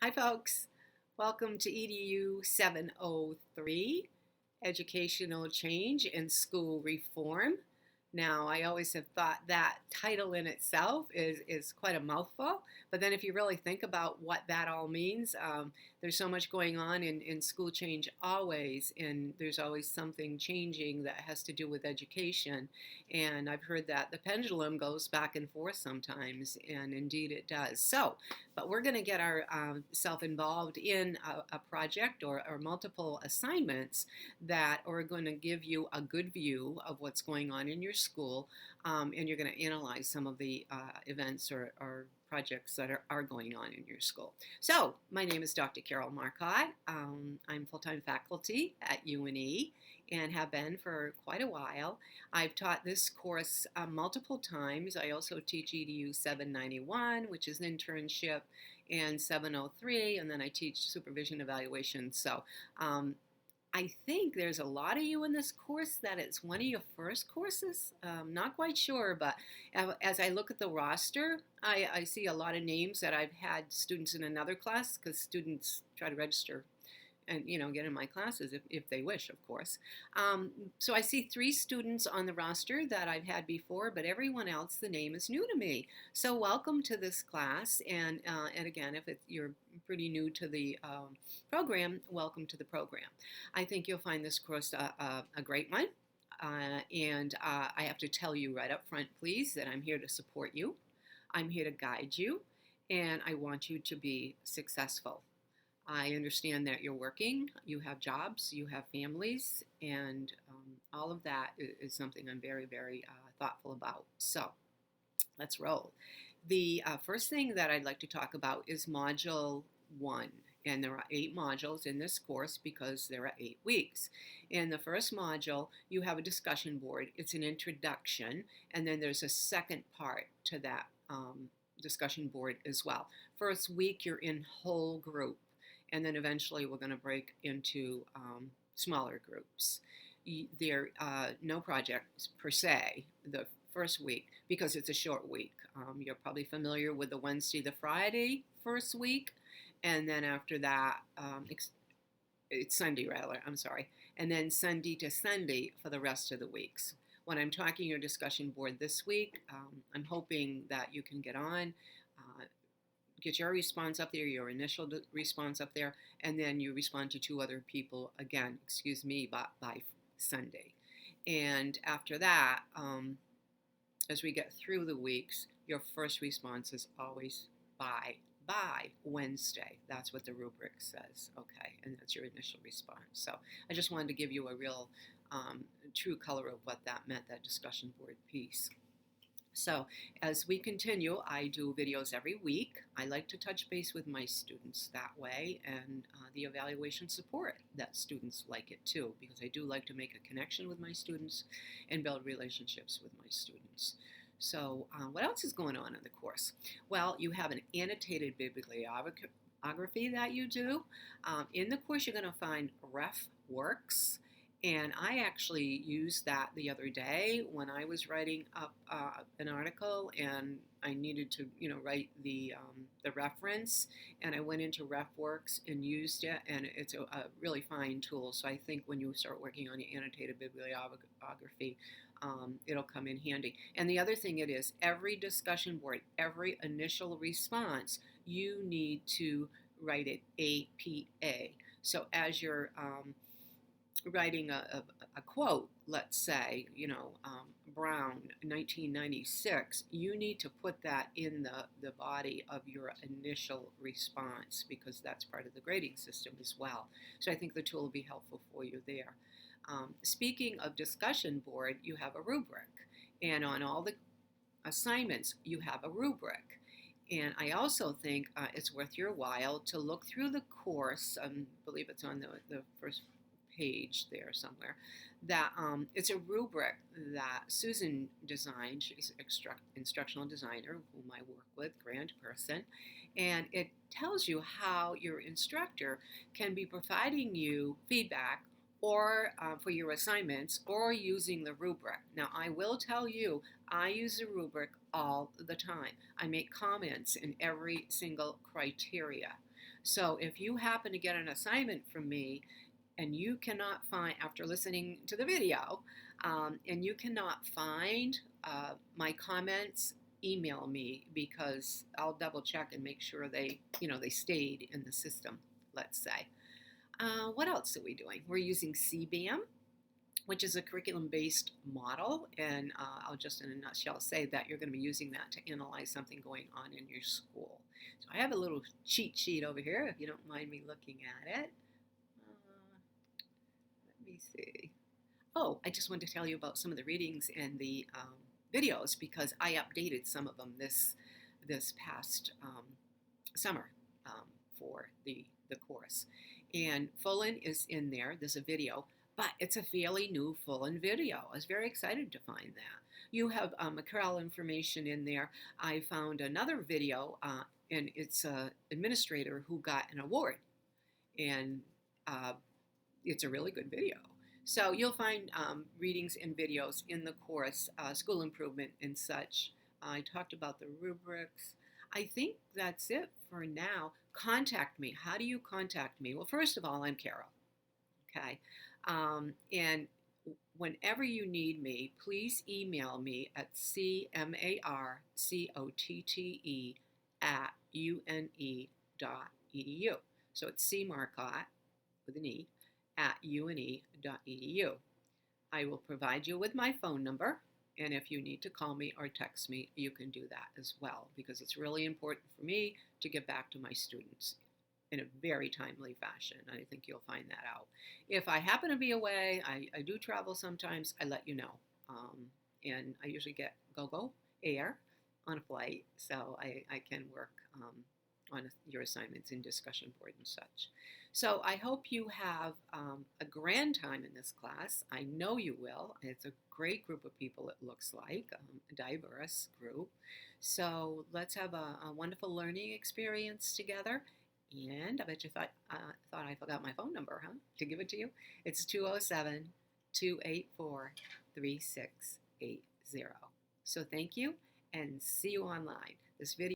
Hi, folks. Welcome to EDU 703, Educational Change and School Reform. Now, I always have thought that title in itself is quite a mouthful, but then if you really think about what that all means, there's so much going on in school change always, and there's always something changing that has to do with education. And I've heard that the pendulum goes back and forth sometimes, and indeed it does. But we're going to get ourselves involved in a project or multiple assignments that are going to give you a good view of what's going on in your school, and you're going to analyze some of the events or projects that are going on in your school. So, my name is Dr. Carol Marcotte. I'm full-time faculty at UNE and have been for quite a while. I've taught this course multiple times. I also teach EDU 791, which is an internship, and 703, and then I teach supervision evaluation. So I think there's a lot of you in this course that it's one of your first courses. Not quite sure, but as I look at the roster, I see a lot of names that I've had students in another class because students try to register and get in my classes if they wish, of course. So I see 3 students on the roster that I've had before, but everyone else, the name is new to me. So welcome to this class, and again, if you're pretty new to the program, welcome to the program. I think you'll find this course a great one, and I have to tell you right up front, please, that I'm here to support you. I'm here to guide you, and I want you to be successful. I understand that you're working, you have jobs, you have families, and all of that is something I'm very, very thoughtful about. So let's roll. The first thing that I'd like to talk about is Module 1. And there are 8 modules in this course because there are 8 weeks. In the first module, you have a discussion board. It's an introduction, and then there's a second part to that discussion board as well. First week, you're in whole group. And then eventually we're going to break into smaller groups. There are no projects per se the first week because it's a short week. You're probably familiar with the Wednesday to Friday first week, and then after that, it's Sunday rather, I'm sorry, and then Sunday to Sunday for the rest of the weeks. When I'm talking your discussion board this week, I'm hoping that you can get on, get your response up there, your initial response up there, and then you respond to 2 other people again, by Sunday. And after that, as we get through the weeks, your first response is always by Wednesday. That's what the rubric says, okay, and that's your initial response. So I just wanted to give you a real true color of what that meant, that discussion board piece. So as we continue, I do videos every week. I like to touch base with my students that way, and the evaluation support that students like it too, because I do like to make a connection with my students and build relationships with my students. So what else is going on in the course? Well, you have an annotated bibliography that you do. In the course, you're going to find ref works. And I actually used that the other day when I was writing up an article, and I needed to, write the reference. And I went into RefWorks and used it, and it's a really fine tool. So I think when you start working on your annotated bibliography, it'll come in handy. And the other thing it is, every discussion board, every initial response, you need to write it APA. So as you're writing a quote, let's say, Brown, 1996, you need to put that in the body of your initial response because that's part of the grading system as well. So I think the tool will be helpful for you there. Speaking of discussion board, you have a rubric. And on all the assignments, you have a rubric. And I also think it's worth your while to look through the course. I believe it's on the first page there somewhere, that it's a rubric that Susan designed. She's an instructional designer whom I work with, grand person, and it tells you how your instructor can be providing you feedback or for your assignments or using the rubric. Now, I will tell you, I use the rubric all the time. I make comments in every single criteria. So if you happen to get an assignment from me and you cannot find, after listening to the video, and you cannot find my comments, email me, because I'll double check and make sure they stayed in the system, let's say. What else are we doing? We're using CBAM, which is a curriculum-based model, and I'll just in a nutshell say that you're going to be using that to analyze something going on in your school. So I have a little cheat sheet over here, if you don't mind me looking at it. Let me see. Oh, I just wanted to tell you about some of the readings and the videos, because I updated some of them this past summer for the course. And Fullen is in there. There's a video, but it's a fairly new Fullen video. I was very excited to find that. You have Mackerel information in there. I found another video, and it's an administrator who got an award, and it's a really good video. So you'll find readings and videos in the course, school improvement and such. I talked about the rubrics. I think that's it for now. Contact me. How do you contact me? Well, first of all, I'm Carol. Okay. And whenever you need me, please email me at cmarcotte@une.edu. So it's cmarcotte with an E at une.edu. I will provide you with my phone number, and if you need to call me or text me, you can do that as well, because it's really important for me to get back to my students in a very timely fashion. I think you'll find that out. If I happen to be away, I do travel sometimes, I let you know. And I usually get go-go air on a flight, so I can work on your assignments in discussion board and such. So I hope you have a grand time in this class. I know you will. It's a great group of people, it looks like, a diverse group. So let's have a wonderful learning experience together. And I bet you thought I forgot my phone number, huh? To give it to you. It's 207-284-3680. So thank you, and see you online. This video